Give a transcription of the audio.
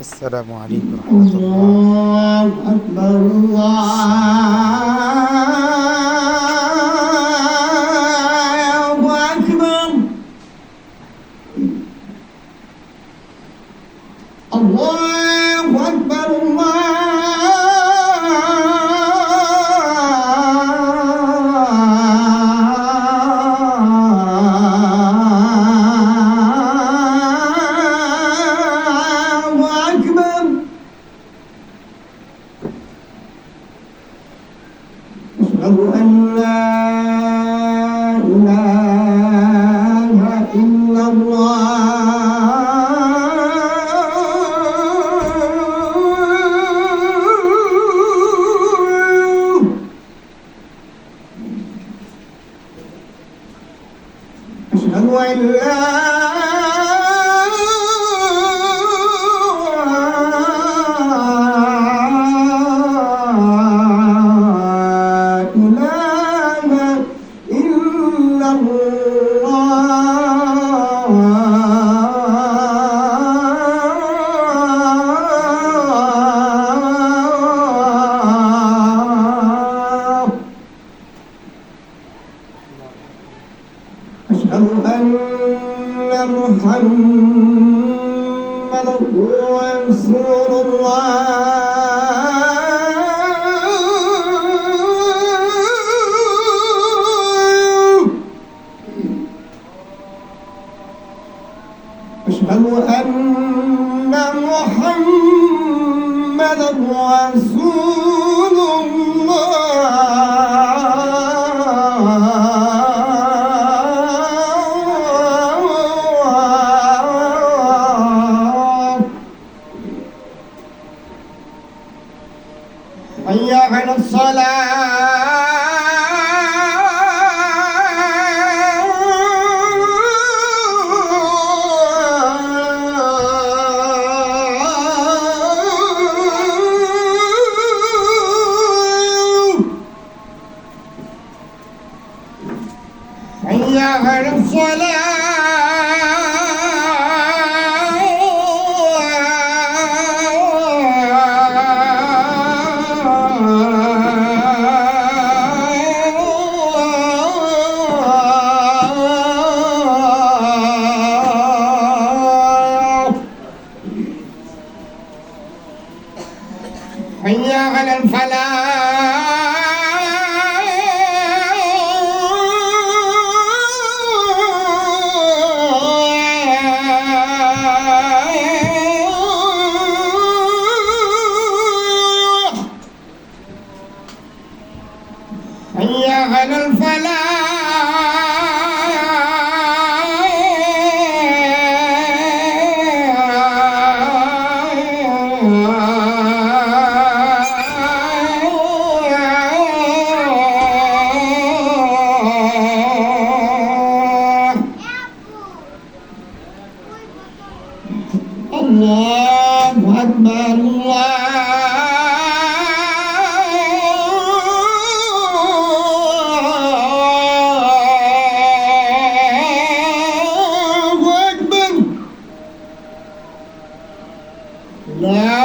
আসসালামু আলাইকুম রহমতুল্লাহ। الله أكبر الله أكبر الله أكبر الله أكبر أشهد أن لا إله إلا الله أشهد أن لا إله إلا الله أشهد أن محمدا رسول الله أشهد أن محمدا رسول الله حي على الصلاة حي على الصلاة حي على الفلاح حي على الفلاح الله أكبر الله أكبر لا